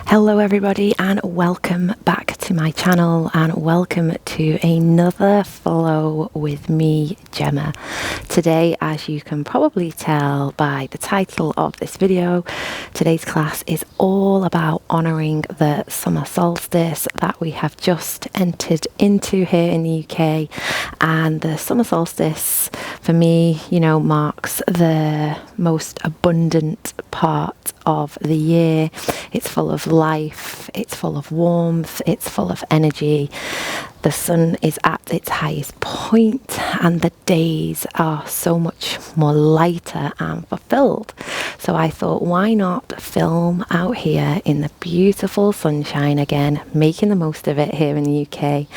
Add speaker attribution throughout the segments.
Speaker 1: Hello everybody and welcome back to my channel and welcome to another flow with me, Gemma. Today, as you can probably tell by the title of this video, today's class is all about honouring the summer solstice that we have just entered into here in the UK. And the summer solstice for me, marks the most abundant part of the year. It's full of life, it's full of warmth, it's full of energy. The sun is at its highest point and the days are so much more lighter and fulfilled. So I thought, why not film out here in the beautiful sunshine again, making the most of it here in the UK,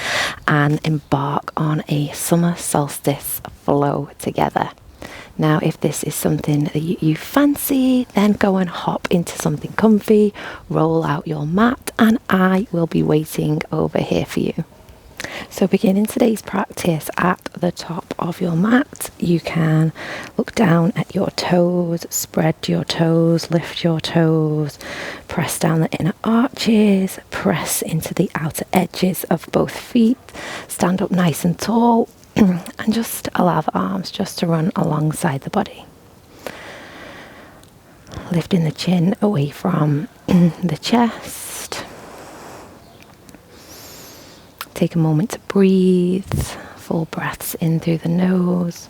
Speaker 1: and embark on a summer solstice flow together. Now, if this is something that you fancy, then go and hop into something comfy, roll out your mat, and I will be waiting over here for you. So beginning today's practice at the top of your mat, you can look down at your toes, spread your toes, lift your toes, press down the inner arches, press into the outer edges of both feet, stand up nice and tall, and just allow the arms just to run alongside the body. Lifting the chin away from the chest. Take a moment to breathe, full breaths in through the nose,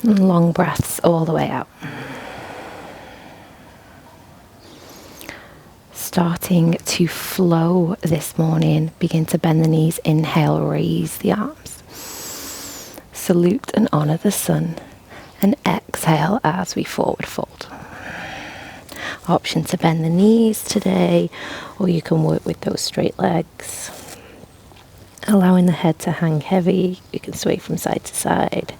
Speaker 1: and long breaths all the way out. Starting to flow this morning, begin to bend the knees, inhale, raise the arms. Salute and honor the sun, and exhale as we forward fold. Option to bend the knees today, or you can work with those straight legs. Allowing the head to hang heavy, you can sway from side to side.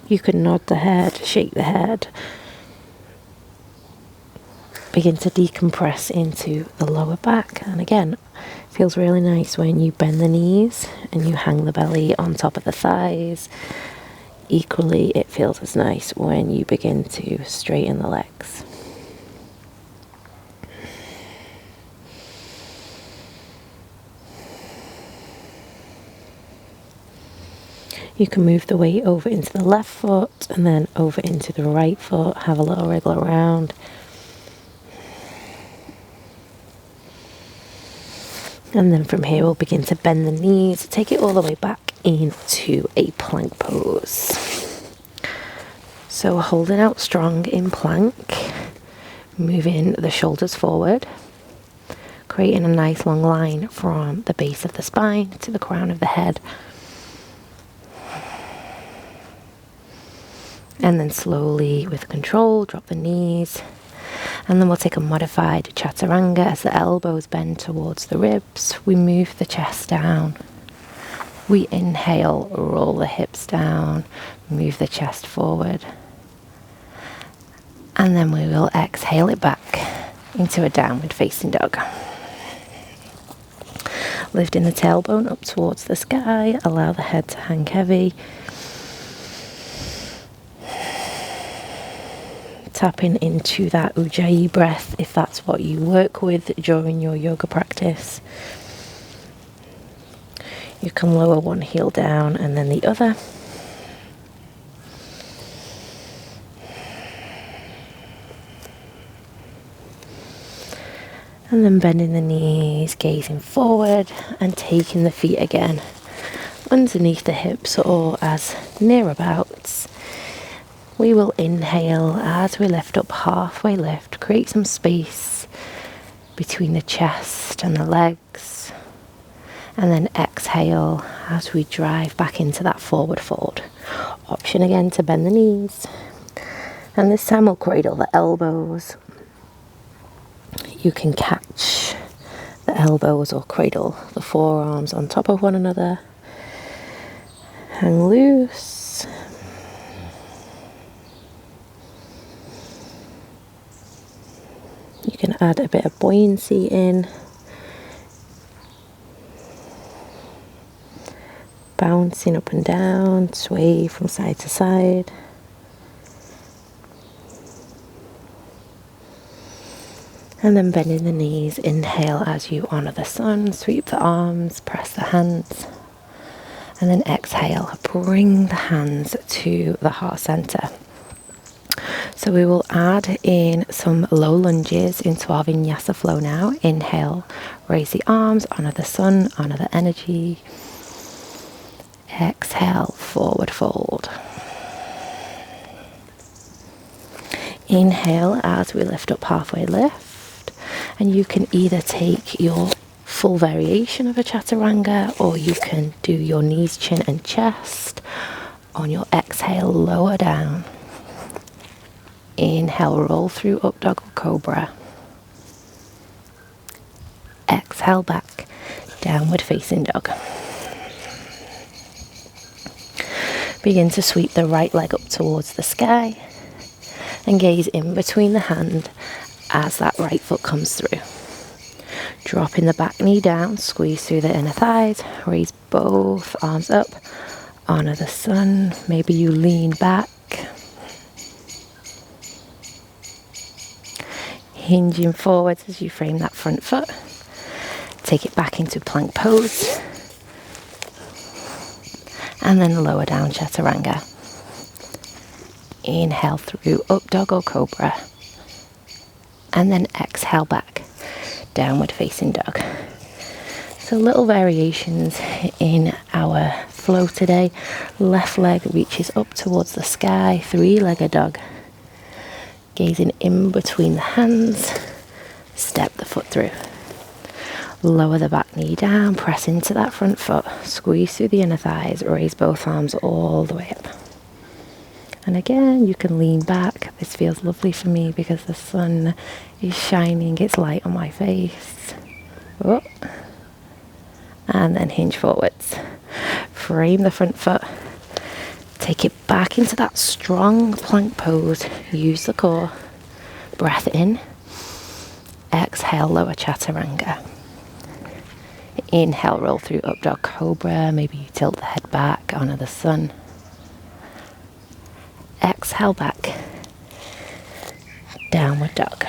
Speaker 1: You can nod the head, shake the head. Begin to decompress into the lower back, and again, it feels really nice when you bend the knees and you hang the belly on top of the thighs. Equally, it feels as nice when you begin to straighten the legs. You can move the weight over into the left foot and then over into the right foot. Have a little wriggle around. And then from here we'll begin to bend the knees, take it all the way back into a plank pose. So holding out strong in plank, moving the shoulders forward, creating a nice long line from the base of the spine to the crown of the head. And then slowly, with control, drop the knees. And then we'll take a modified chaturanga as the elbows bend towards the ribs. We move the chest down. We inhale, roll the hips down, move the chest forward. And then we will exhale it back into a downward facing dog. Lifting the tailbone up towards the sky, allow the head to hang heavy. Tapping into that ujjayi breath if that's what you work with during your yoga practice. You can lower one heel down and then the other. And then bending the knees, gazing forward and taking the feet again underneath the hips or as near abouts. We will inhale as we lift up, halfway lift, create some space between the chest and the legs, and then exhale as we drive back into that forward fold. Option again to bend the knees, and this time we'll cradle the elbows. You can catch the elbows or cradle the forearms on top of one another. Hang loose. You can add a bit of buoyancy in. Bouncing up and down, sway from side to side. And then bending the knees, inhale as you honor the sun, sweep the arms, press the hands. And then exhale, bring the hands to the heart center. So we will add in some low lunges into our vinyasa flow now. Inhale, raise the arms, honor the sun, honor the energy. Exhale, forward fold. Inhale as we lift up, halfway lift. And you can either take your full variation of a chaturanga, or you can do your knees, chin and chest. On your exhale, lower down. Inhale, roll through up dog or cobra. Exhale back, downward facing dog. Begin to sweep the right leg up towards the sky and gaze in between the hand as that right foot comes through. Dropping the back knee down, squeeze through the inner thighs, raise both arms up, honor the sun. Maybe you lean back. Hinging forwards as you frame that front foot. Take it back into plank pose. And then lower down chaturanga. Inhale through up dog or cobra. And then exhale back, downward facing dog. So little variations in our flow today. Left leg reaches up towards the sky, three-legged dog. Gazing in between the hands, step the foot through. Lower the back knee down, press into that front foot, squeeze through the inner thighs, raise both arms all the way up. And again, you can lean back. This feels lovely for me because the sun is shining its light on my face. Oh. And then hinge forwards. Frame the front foot. Take it back into that strong plank pose. Use the core. Breath in. Exhale, lower chaturanga. Inhale, roll through up dog cobra. Maybe you tilt the head back, honor the sun. Exhale back. Downward dog.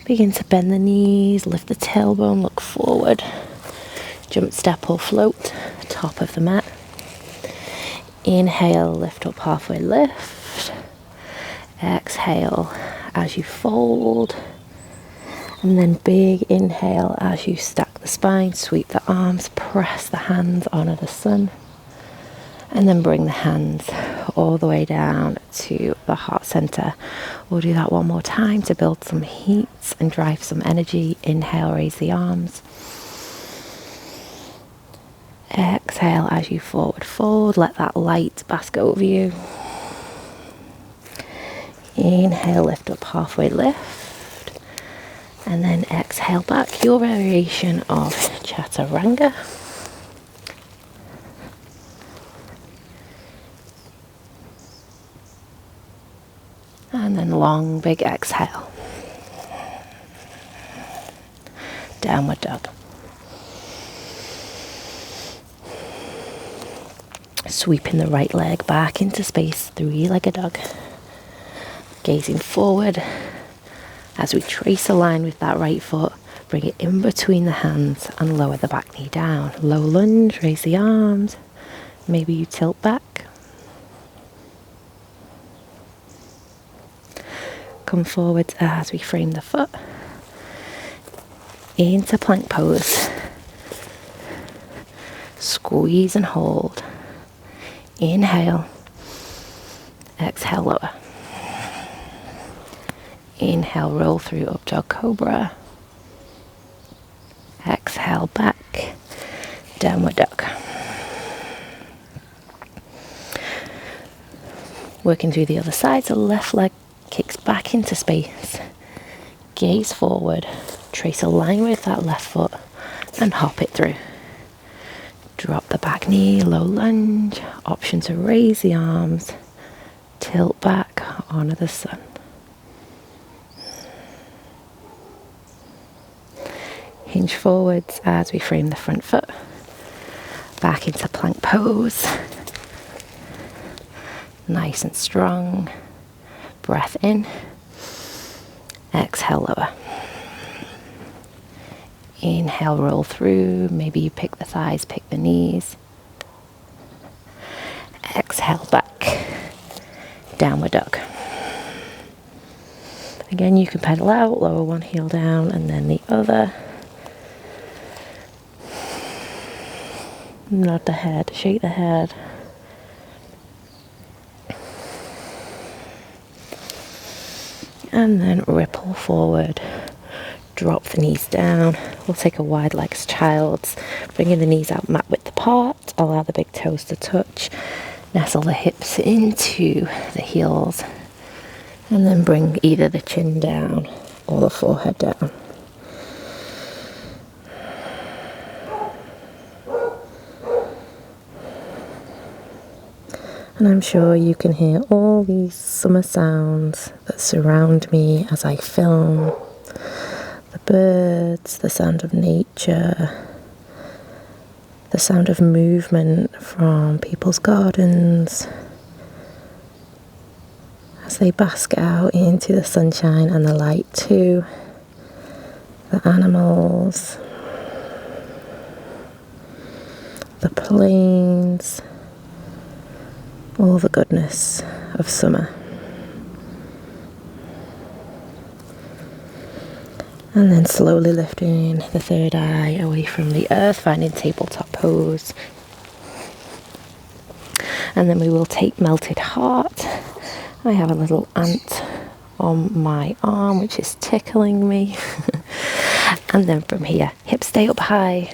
Speaker 1: Begin to bend the knees, lift the tailbone, look forward. Jump, step or float, top of the mat. Inhale, lift up, halfway lift. Exhale as you fold. And then big inhale as you stack the spine, sweep the arms, press the hands, honor the sun. And then bring the hands all the way down to the heart center. We'll do that one more time to build some heat and drive some energy. Inhale, raise the arms. Exhale as you forward fold. Let that light bask over you. Inhale, lift up, halfway lift. And then exhale back, your variation of chaturanga. And then long, big exhale. Downward dog. Sweeping the right leg back into space, three-legged dog. Gazing forward as we trace a line with that right foot. Bring it in between the hands and lower the back knee down. Low lunge, raise the arms. Maybe you tilt back. Come forwards as we frame the foot into plank pose. Squeeze and hold. Inhale. Exhale, lower. Inhale, roll through up dog cobra. Exhale back, downward dog. Working through the other side, so left leg kicks back into space. Gaze forward, trace a line with that left foot and hop it through. Drop the back knee, low lunge, option to raise the arms, tilt back, honor the sun. Hinge forwards as we frame the front foot. Back into plank pose. Nice and strong. Breath in. Exhale, lower. Inhale, roll through. Maybe you pick the thighs, pick the knees. Exhale, back. Downward dog. Again, you can pedal out, lower one heel down and then the other. Nod the head, shake the head. And then ripple forward. Drop the knees down. We'll take a wide legs child's, bringing the knees out mat width apart. Allow the big toes to touch. Nestle the hips into the heels. And then bring either the chin down or the forehead down. And I'm sure you can hear all these summer sounds that surround me as I film. The birds, the sound of nature, the sound of movement from people's gardens as they bask out into the sunshine and the light too. The animals, the plains, all the goodness of summer. And then slowly lifting the third eye away from the earth, finding tabletop pose. And then we will take melted heart. I have a little ant on my arm which is tickling me. And then from here, hips stay up high.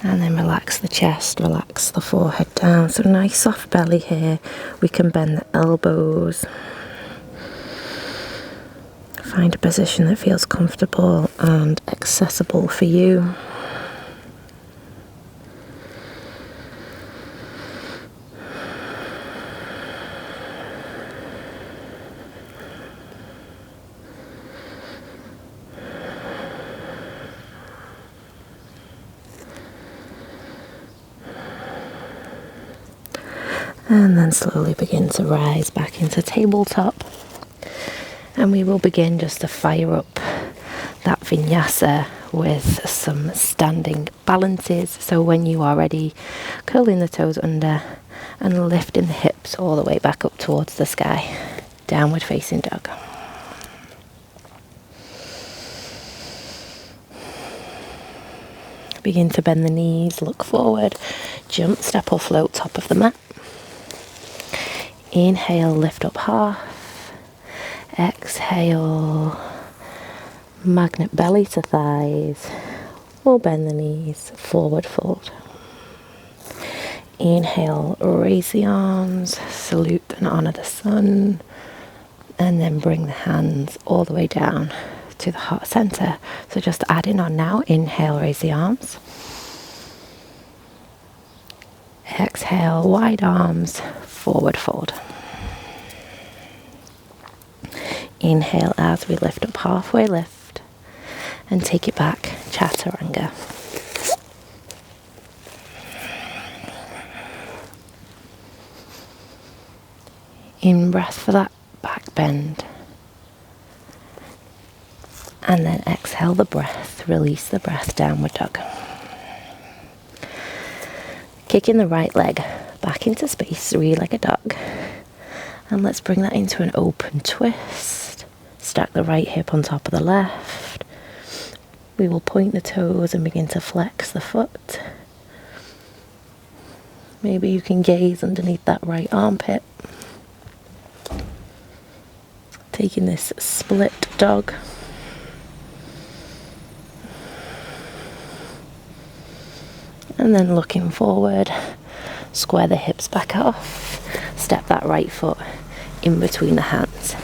Speaker 1: And then relax the chest, relax the forehead down. So nice soft belly here. We can bend the elbows. Find a position that feels comfortable and accessible for you. And then slowly begin to rise back into tabletop. And we will begin just to fire up that vinyasa with some standing balances. So when you are ready, curling the toes under and lifting the hips all the way back up towards the sky. Downward facing dog. Begin to bend the knees, look forward, jump, step or float top of the mat. Inhale, lift up half. Exhale, magnet belly to thighs. Or bend the knees, forward fold. Inhale, raise the arms, salute and honor the sun. And then bring the hands all the way down to the heart center. So just adding on now, inhale, raise the arms. Exhale, wide arms, forward fold. Inhale as we lift up, halfway lift, and take it back, chaturanga. In breath for that back bend. And then exhale the breath, release the breath, downward dog. Kicking the right leg back into space, three-legged dog. And let's bring that into an open twist. Stack the right hip on top of the left. We will point the toes and begin to flex the foot. Maybe you can gaze underneath that right armpit. Taking this split dog. And then looking forward, square the hips back off, step that right foot in between the hands.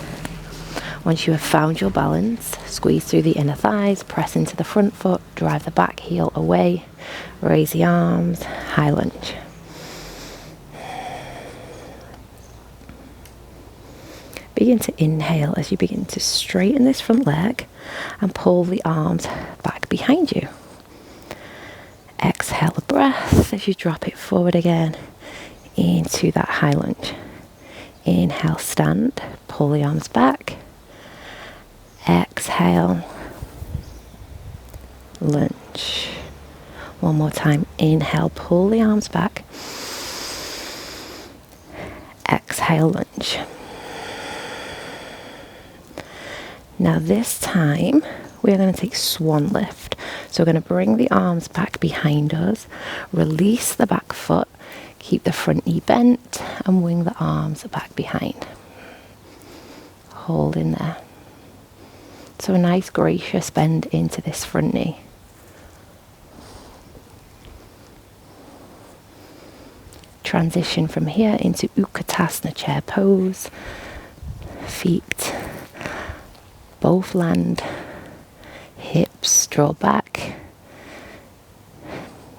Speaker 1: Once you have found your balance, squeeze through the inner thighs, press into the front foot, drive the back heel away, raise the arms, high lunge. Begin to inhale as you begin to straighten this front leg and pull the arms back behind you. Exhale a breath. breath as you drop it forward again into that high lunge. Inhale, stand, pull the arms back. Exhale, lunge. One more time. Inhale, pull the arms back. Exhale, lunge. Now this time we're going to take swan lift. So we're going to bring the arms back behind us, release the back foot, keep the front knee bent and wing the arms back behind. Hold in there. So a nice gracious bend into this front knee. Transition from here into Utkatasana chair pose. Feet both land, hips draw back,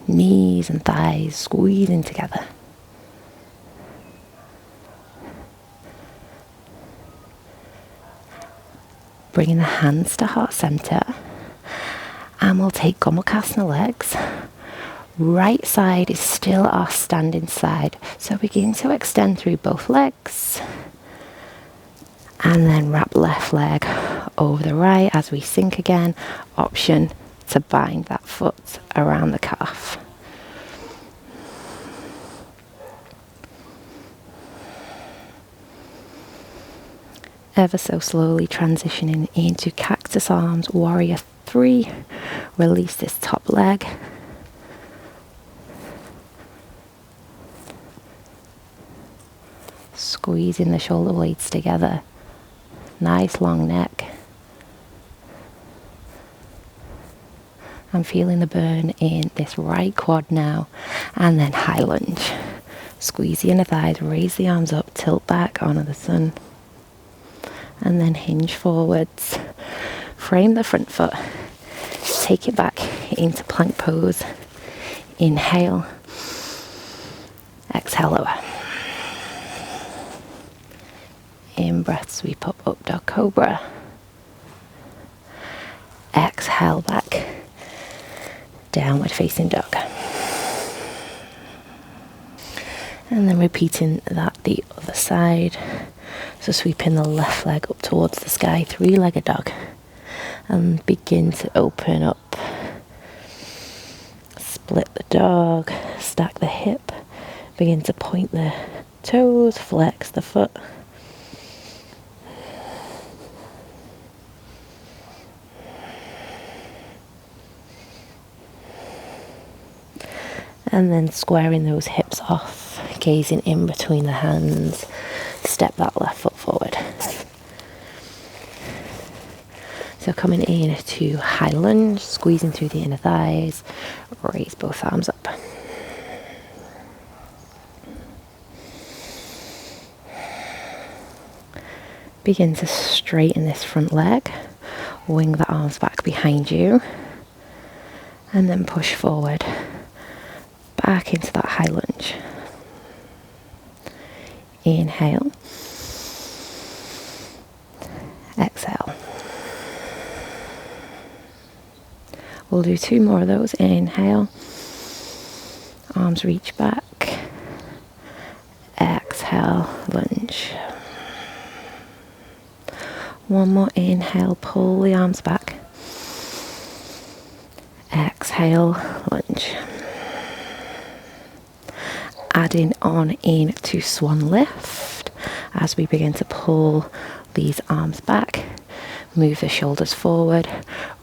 Speaker 1: knees and thighs squeezing together. Bringing the hands to heart center, and we'll take Gemmalinaker legs. Right side is still our standing side, so begin to extend through both legs. And then wrap left leg over the right as we sink again. Option to bind that foot around the calf. Ever so slowly transitioning into cactus arms, warrior 3. Release this top leg. Squeezing the shoulder blades together. Nice long neck. I'm feeling the burn in this right quad now. And then high lunge. Squeeze the inner thighs, raise the arms up, tilt back, honor the sun. And then hinge forwards. Frame the front foot. Take it back into plank pose. Inhale. Exhale, lower. In breath, sweep up dog cobra. Exhale back, downward facing dog. And then repeating that the other side. So sweeping the left leg up towards the sky, 3-legged dog. And begin to open up. Split the dog, stack the hip. Begin to point the toes, flex the foot. And then squaring those hips off, gazing in between the hands, step that left foot forward. So coming in to high lunge, squeezing through the inner thighs, raise both arms up. Begin to straighten this front leg, wing the arms back behind you, and then push forward. Back into that high lunge. Inhale. Exhale. We'll do 2 more of those. Inhale. Arms reach back. Exhale, lunge. One more inhale, pull the arms back. Exhale, lunge. Adding on into swan lift as we begin to pull these arms back, move the shoulders forward,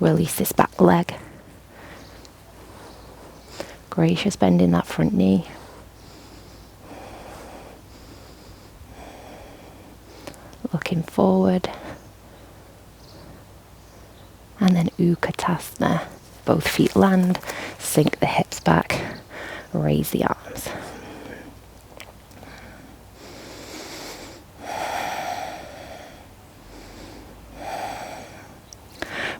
Speaker 1: release this back leg, gracious bend in that front knee, looking forward, and then Utkatasana, both feet land, sink the hips back, raise the arms.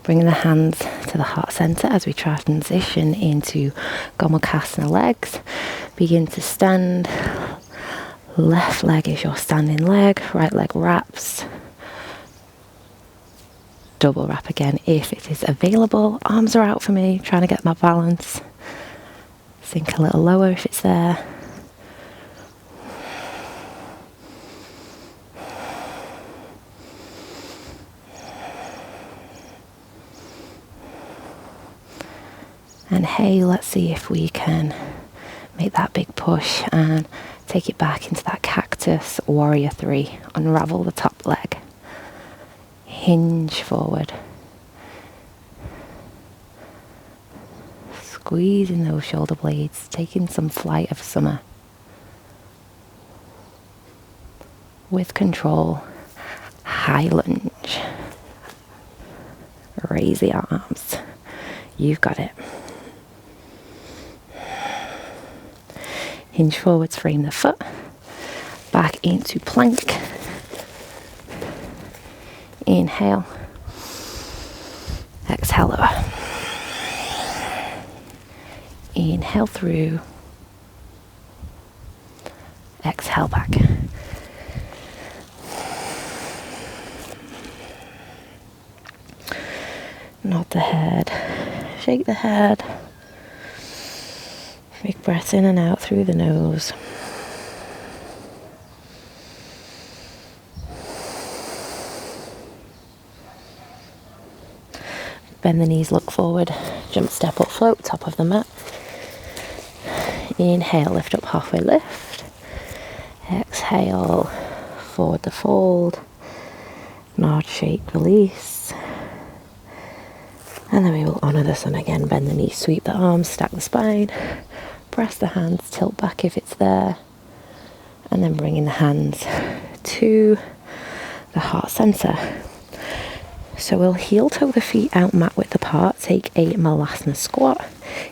Speaker 1: Bringing the hands to the heart center as we transition into Gemmalinaker legs. Begin to stand. Left leg is your standing leg. Right leg wraps. Double wrap again if it is available. Arms are out for me, trying to get my balance. Sink a little lower if it's there. And hey, let's see if we can make that big push and take it back into that cactus warrior 3. Unravel the top leg. Hinge forward. Squeezing those shoulder blades, taking some flight of summer. With control, high lunge. Raise the arms. You've got it. Hinge forwards, frame the foot. Back into plank. Inhale. Exhale lower. Inhale through. Exhale back. Nod the head. Shake the head. Big breath in and out through the nose. Bend the knees, look forward. Jump, step up, float, top of the mat. Inhale, lift up, halfway lift. Exhale, forward to fold. Nod, shake, release. And then we will honour the sun again. Bend the knees, sweep the arms, stack the spine. Press the hands, tilt back if it's there. And then bringing the hands to the heart centre. So we'll heel toe the feet out mat width apart. Take a Malasana squat.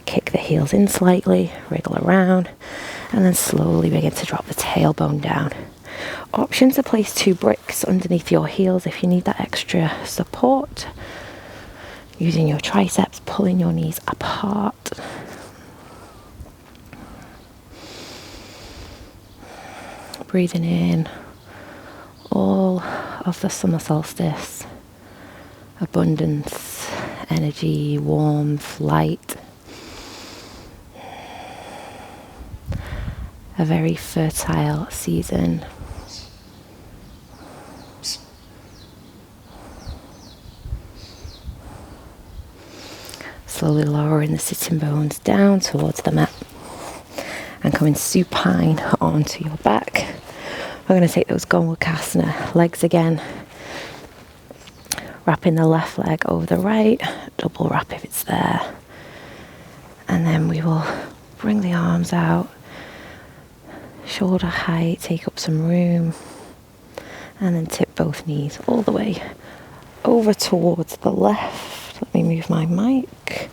Speaker 1: Kick the heels in slightly, wriggle around, and then slowly begin to drop the tailbone down. Option to place 2 bricks underneath your heels if you need that extra support. Using your triceps, pulling your knees apart. Breathing in all of the summer solstice. Abundance, energy, warmth, light. A very fertile season. Slowly lowering the sitting bones down towards the mat and coming supine onto your back. We're going to take those Gemmalinaker legs again. Wrapping the left leg over the right, double wrap if it's there. And then we will bring the arms out, shoulder height, take up some room. And then tip both knees all the way over towards the left. Let me move my mic.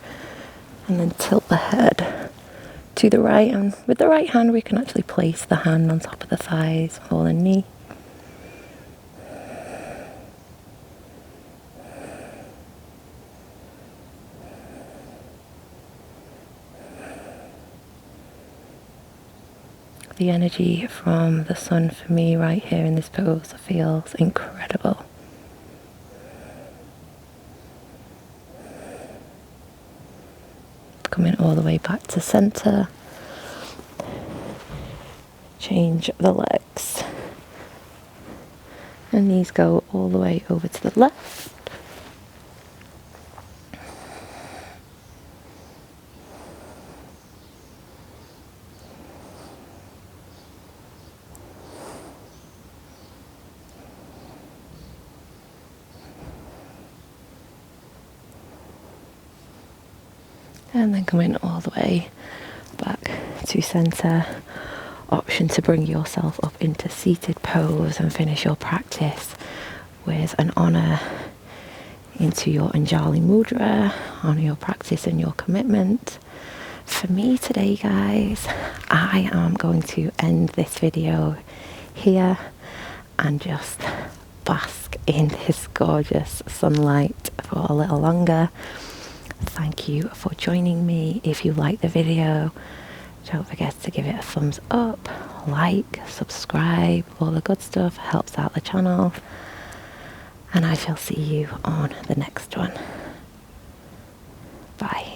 Speaker 1: And then tilt the head to the right. And with the right hand, we can actually place the hand on top of the thighs or the knee. The energy from the sun for me right here in this pose feels incredible. Coming all the way back to center. Change the legs. And knees go all the way over to the left. And then coming all the way back to center. Option to bring yourself up into seated pose and finish your practice with an honor into your Anjali Mudra, honor your practice and your commitment. For me today, guys, I am going to end this video here and just bask in this gorgeous sunlight for a little longer. Thank you for joining me. If you like the video, don't forget to give it a thumbs up, like, subscribe, all the good stuff helps out the channel. And I shall see you on the next one. Bye.